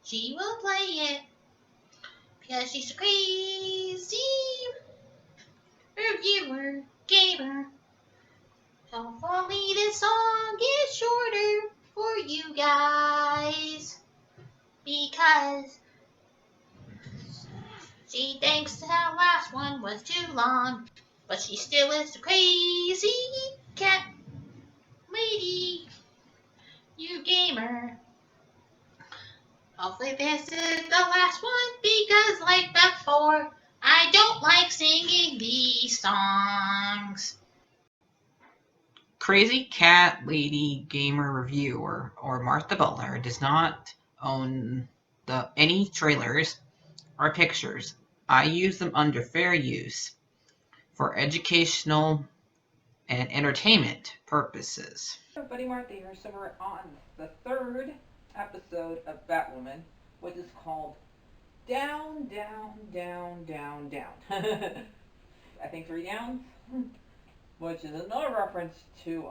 She will play it because she's a crazy reviewer, gamer. Hopefully this song is shorter for you guys because she thinks the last one was too long, but she still is a crazy cat lady, you gamer. Hopefully this is the last one because like before, I don't like singing these songs. Crazy Cat Lady Gamer Reviewer or Martha Butler does not own any trailers or pictures. I use them under fair use for educational and entertainment purposes. Everybody, Martha here. So we're on the third episode of Batwoman, which is called Down, Down, Down, Down, Down. I think 3 downs, which is another reference to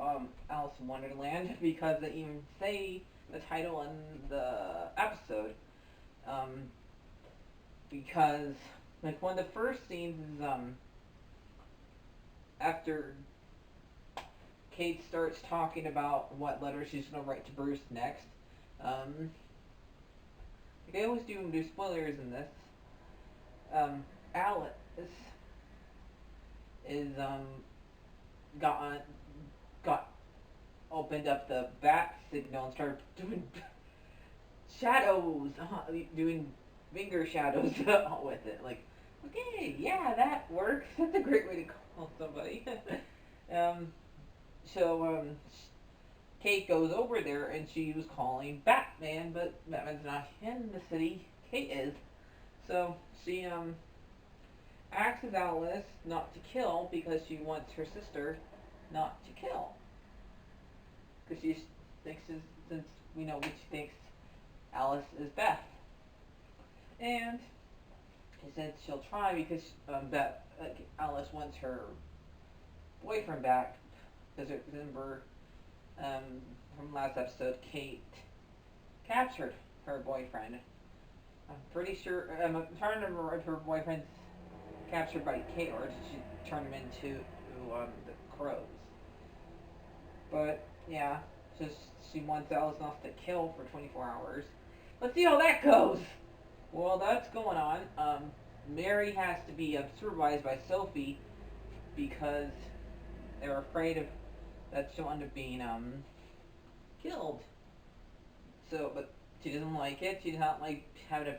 Alice in Wonderland because they even say the title in the episode. Because like one of the first scenes is after Kate starts talking about what letter she's going to write to Bruce next. Like I always do spoilers in this. Alice is got opened up the bat signal and started doing shadows, doing finger shadows with it. Like, okay, yeah, that works. That's a great way to call somebody. So Kate goes over there and she was calling Batman, but Batman's not in the city. Kate is. So she asks Alice not to kill because she wants her sister not to kill. Because she thinks, since we know what she thinks Alice is Beth. And she said she'll try because Alice wants her boyfriend back. Because remember, from last episode, Kate captured her boyfriend. I'm pretty sure. I'm trying to remember if her boyfriend's captured by Kate or did she turn him into the crows. But yeah, just she wants Alice not to kill for 24 hours. Let's see how that goes. Well, that's going on. Mary has to be supervised by Sophie because they're afraid of that she'll end up being killed. So, but she doesn't like it. She does not like having a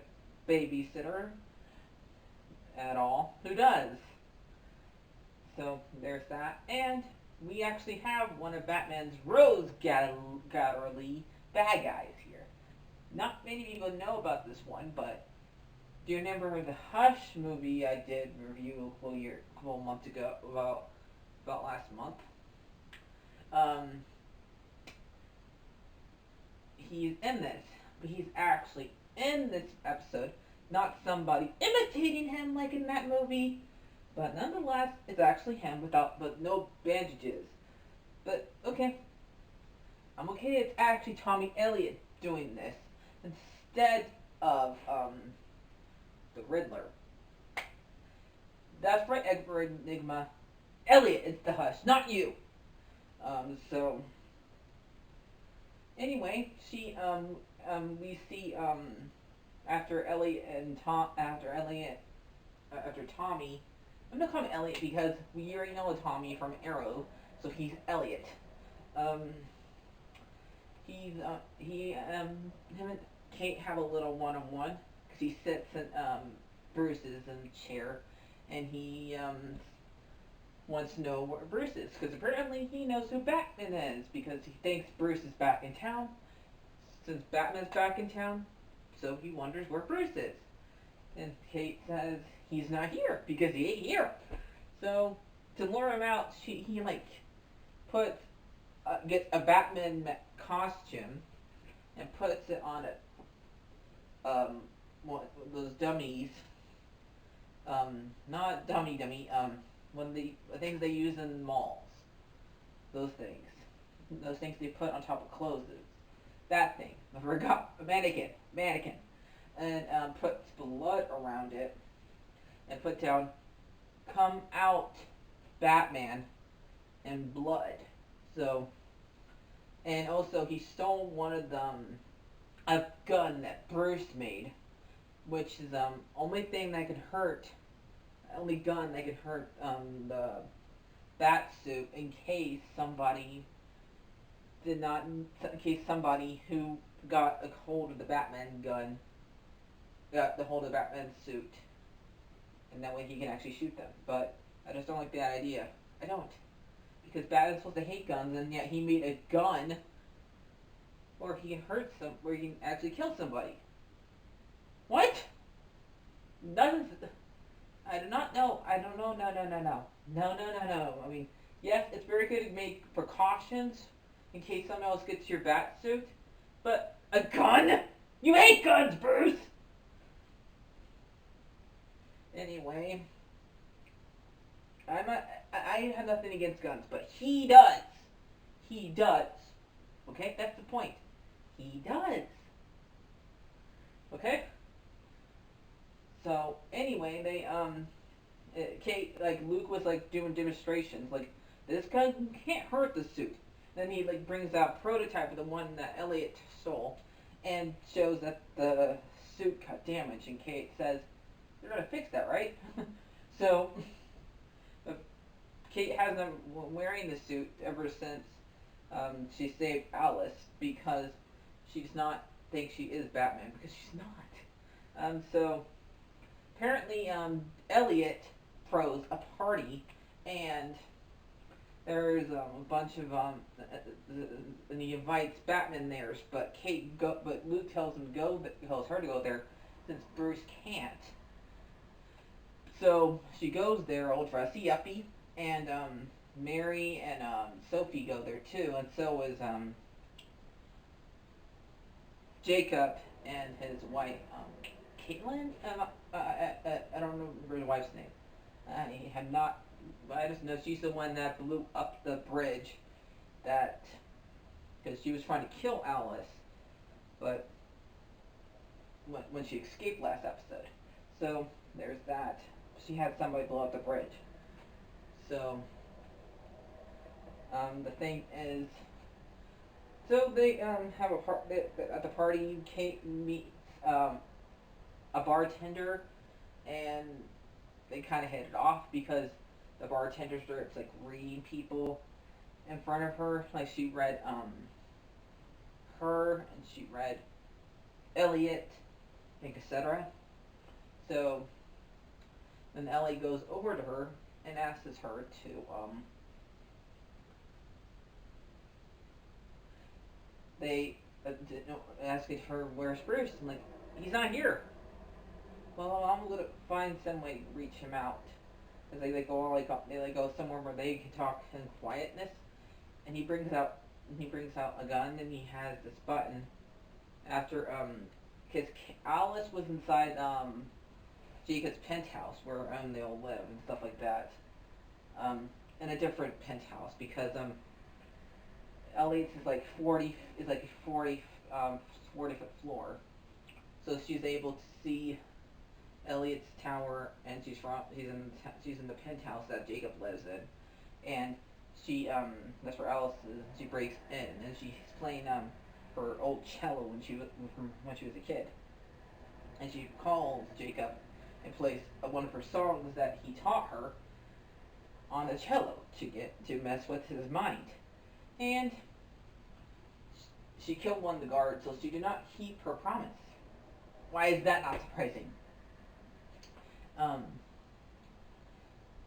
babysitter at all. Who does? So there's that. And we actually have one of Batman's Rose Gallery bad guys here. Not many people know about this one, but do you remember the Hush movie I did review a couple months ago about last month? He's in this, but he's actually in this episode, not somebody imitating him like in that movie, but nonetheless, it's actually him but no bandages. But okay, I'm okay. It's actually Tommy Elliott doing this instead of the Riddler. That's right, Edward Enigma. Elliot is the Hush, not you. So anyway, we see after Tommy. I'm gonna call him Elliot because we already know Tommy from Arrow, so he's Elliot. Him and Kate have a little one-on-one because he sits in Bruce's in the chair, and he wants to know where Bruce is because apparently he knows who Batman is because he thinks Bruce is back in town. Since Batman's back in town, so he wonders where Bruce is. And Kate says he's not here because he ain't here. So to lure him out, he gets a Batman costume and puts it on one of those dummies. Not dummy. One of the things they use in malls. Those things they put on top of clothes. That thing. I forgot. Mannequin. and puts blood around it and put down, "Come out, Batman," in blood. So, and also he stole one of them, a gun that Bruce made, which is only thing that could hurt, only gun that could hurt the bat suit in case somebody did not, in case somebody who got a hold of the Batman gun got the hold of Batman's suit, and that way he can actually shoot them. But I just don't like that idea. I don't, because Batman's supposed to hate guns, and yet he made a gun where he can hurt some, where he can actually kill somebody. What? Nothing. I do not know. I don't know. No. I mean, yes, it's very good to make precautions in case someone else gets your bat suit, but a gun? You hate guns, Bruce! Anyway, I have nothing against guns, but he does. He does. Okay? That's the point. He does. Okay? So, anyway, Kate, like, Luke was, like, doing demonstrations, like, this gun can't hurt the suit. Then he, like, brings out prototype of the one that Elliot stole, and shows that the suit got damaged, and Kate says, "They're gonna fix that, right?" So, Kate has been wearing the suit ever since she saved Alice, because she does not think she is Batman, because she's not. So, apparently, Elliot throws a party, and there's a bunch of and he invites Batman there, but but Luke tells her to go there since Bruce can't. So she goes there, old dressy uppy, and Mary and Sophie go there too, and so is Jacob and his wife, Caitlin. I don't remember his wife's name. I have not. I just know she's the one that blew up the bridge, that because she was trying to kill Alice, but when she escaped last episode. So there's that. She had somebody blow up the bridge. So the thing is, so they have at the party. Kate meets a bartender, and they kind of hit it off because the bartender starts like reading people in front of her. Like she read her, and she read Elliot, and etc. So then Ellie goes over to her and asks her to asking her where's Bruce, and like, he's not here. Well, I'm gonna find some way to reach him out, because they go somewhere where they can talk in quietness, and he brings out a gun, and he has this button after because Alice was inside Jacob's penthouse where they all live and stuff like that, in a different penthouse, because Elliot's is like 40 40-foot floor, so she's able to see Elliot's tower, and she's in the penthouse that Jacob lives in, and she that's where Alice is. She breaks in, and she's playing her old cello when she was a kid, and she calls Jacob and plays one of her songs that he taught her on the cello to mess with his mind, and she killed one of the guards, so she did not keep her promise. Why is that not surprising?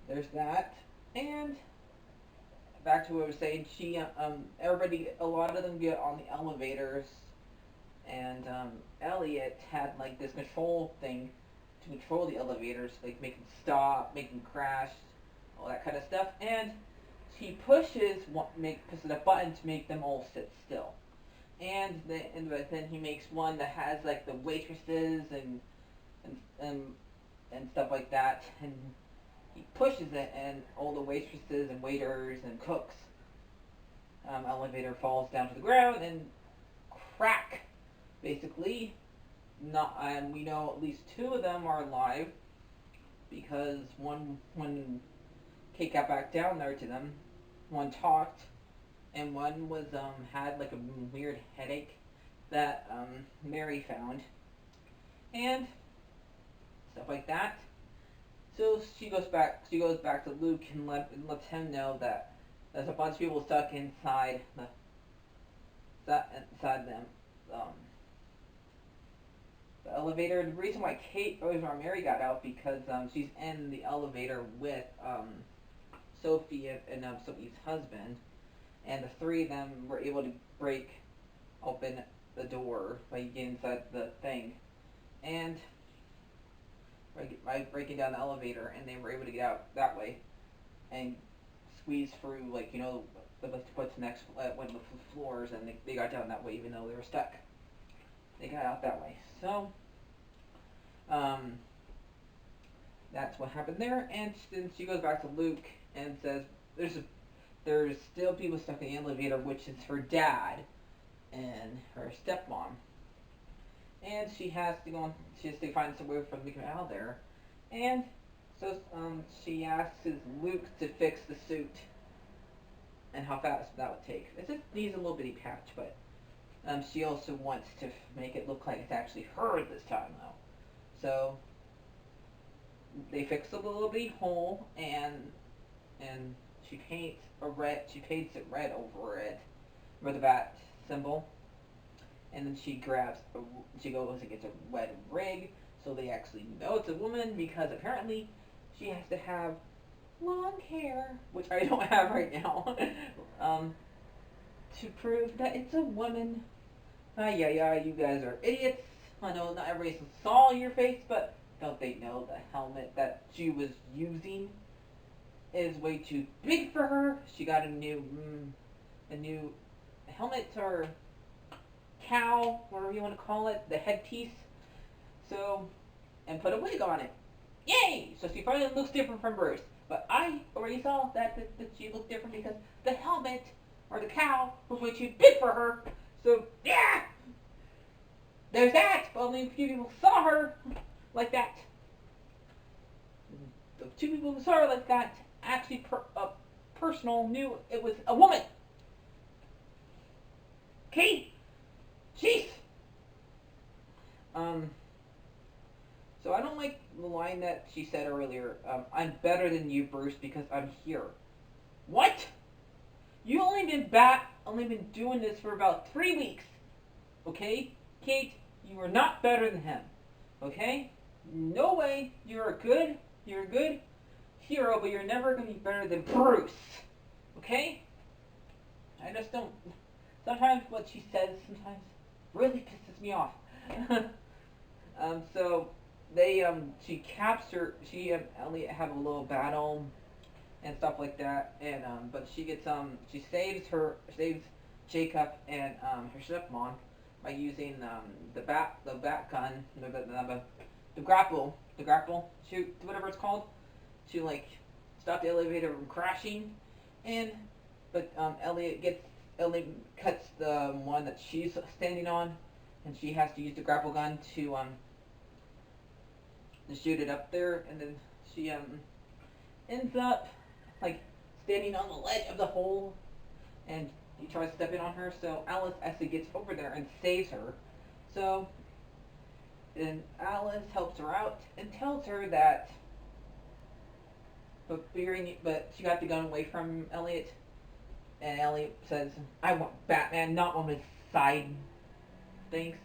There's that, and back to what I was saying. A lot of them get on the elevators, and Elliot had like this control thing to control the elevators, like make them stop, make them crash, all that kind of stuff, and he pushes a button to make them all sit still. And then he makes one that has like the waitresses and stuff like that, and he pushes it, and all the waitresses and waiters and cooks, elevator falls down to the ground, and crack, basically, not, and we know at least two of them are alive because one, when Kate got back down there to them, one talked, and one was had like a weird headache that Mary found, and stuff like that. So she goes back. She goes back to Luke and lets him know that there's a bunch of people stuck inside them. Um, the elevator. The reason why Mary got out because she's in the elevator with Sophie and Sophie's husband, and the three of them were able to break open the door by getting inside the thing, and by breaking down the elevator, and they were able to get out that way and squeeze through, like, what's next, one of the floors, and they got down that way even though they were stuck. They got out that way. So, that's what happened there, and then she goes back to Luke and says, there's still people stuck in the elevator, which is her dad and her stepmom. And she has to find some way for them to get out of there. And so she asks Luke to fix the suit and how fast that would take. It just needs a little bitty patch, but she also wants to make it look like it's actually her this time, though. So they fix the little bitty hole, and she paints it red over it, with the bat symbol. And then she goes and gets a red rig, so they actually know it's a woman, because apparently she has to have long hair, which I don't have right now, to prove that it's a woman. You guys are idiots. I know not everybody saw your face, but don't they know the helmet that she was using is way too big for her? She got a new helmet, or cowl, whatever you want to call it, the headpiece. So, and put a wig on it. Yay! So she finally looks different from Bruce. But I already saw that she looked different because the helmet or the cowl was way too big for her. So yeah, there's that. But only a few people saw her like that. The two people who saw her like that actually personal knew it was a woman. Okay. Jeez. So I don't like the line that she said earlier. I'm better than you, Bruce, because I'm here. What? You only been doing this for about 3 weeks. Okay, Kate, you are not better than him. Okay? No way. You're a good hero, but you're never gonna be better than Bruce. Okay? I just don't. Sometimes what she says really pisses me off. So she Elliot have a little battle and stuff like that, and but she saves Jacob and her stepmom by using the bat gun, the grapple shoot, whatever it's called, to like stop the elevator from crashing, but Elliot cuts the one that she's standing on, and she has to use the grapple gun to shoot it up there, and then she ends up like standing on the ledge of the hole, and he tries stepping on her, so Alice actually gets over there and saves her. So then Alice helps her out and tells her that but she got the gun away from Elliot, and Elliot says, I want Batman, not one of his side things.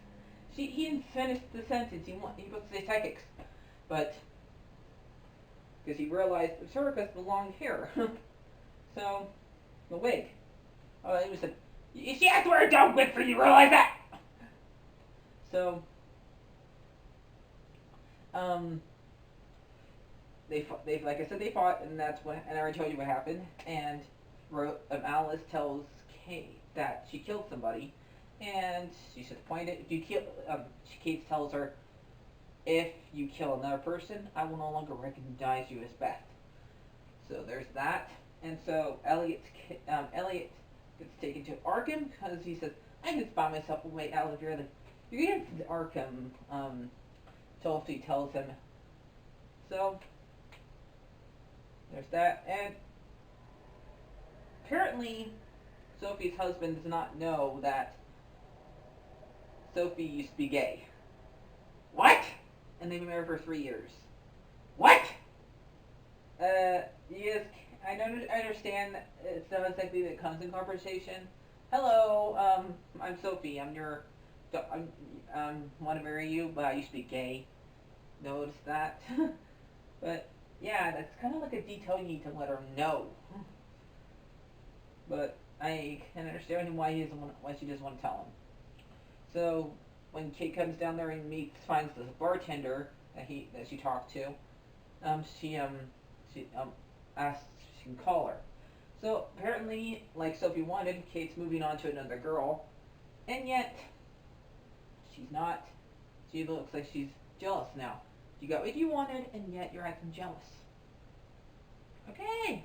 He didn't finish the sentence. He wants to say psychics, but because he realized it was her because of the long hair. So the wig. It was she has to wear a dog wig for you to realize that. So they like I said, they fought, and that's what, and I already told you what happened. And Alice tells Kate that she killed somebody, and she's disappointed. Kate tells her, if you kill another person, I will no longer recognize you as Beth. So there's that. And so Elliot gets taken to Arkham because he says, I can spy myself away out of here. You get to Arkham, Chelsea tells him. So, there's that. And apparently, Sophie's husband does not know that Sophie used to be gay. What? And they've been married for 3 years. What? Yes, I understand it's not something that comes in conversation. Hello, I'm Sophie. Want to marry you, but I used to be gay. Notice that? But, yeah, that's kind of like a detail you need to let her know. But I can understand why she doesn't want to tell him. So, when Kate comes down there and finds this bartender that she talked to, she asks if she can call her. So apparently, like Sophie wanted, Kate's moving on to another girl, and yet she's not. She looks like she's jealous now. You got what you wanted, and yet you're acting jealous. Okay.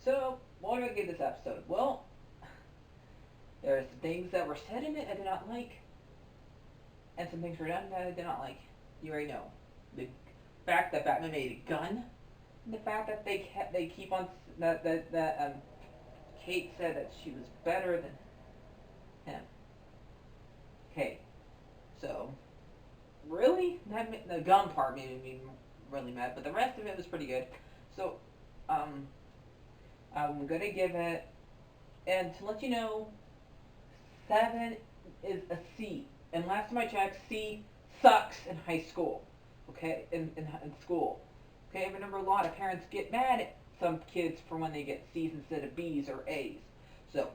So what do I give this episode? Well, there's things that were said in it I did not like, and some things were done that I did not like. You already know. The fact that Batman made a gun, and the fact that they keep on that Kate said that she was better than him. Okay, so really, the gun part made me really mad, but the rest of it was pretty good. So I'm gonna give it, and to let you know, 7 is a C. And last time I checked, C sucks in high school. Okay, in school. Okay, I remember a lot of parents get mad at some kids for when they get C's instead of B's or A's. So,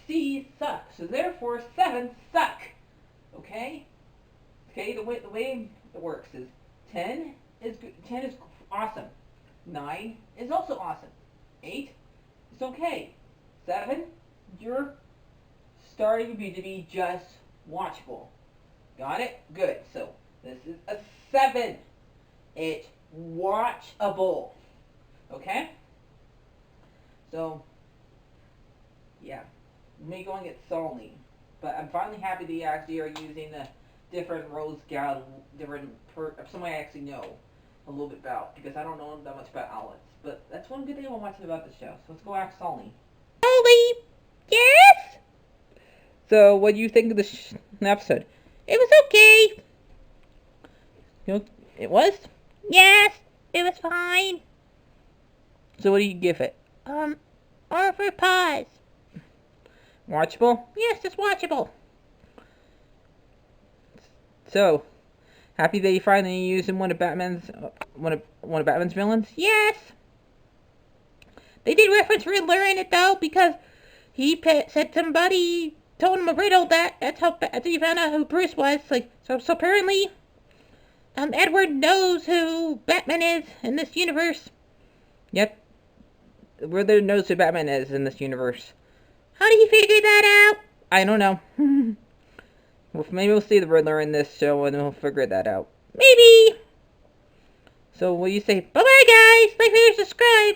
C sucks. So therefore, 7 suck. Okay? Okay, the way it works is 10 is good. 10 is awesome. 9 is also awesome. 8 is okay. 7, you're starting to be just watchable. Got it? Good. So this is a 7. It's watchable. Okay? So, yeah. Me going at Sully. But I'm finally happy they actually are using the different rose gal, somebody I actually know a little bit about, because I don't know that much about outlets. But that's one good thing I'm watching about the show. So let's go ask Sully. Sully! Yes? So, what do you think of the episode? It was okay. It was? Yes, it was fine. So what do you give it? R for pause. Watchable? Yes, it's watchable. So, happy that you finally using one of Batman's villains? Yes. They did reference Riddler in it though, because he said somebody told him a riddle that's how he found out who Bruce was. So apparently, Edward knows who Batman is in this universe. Yep. Riddler knows who Batman is in this universe. How did he figure that out? I don't know. Well, maybe we'll see the Riddler in this show and we'll figure that out. Maybe. So what do you say? Bye bye guys. Like, share, subscribe.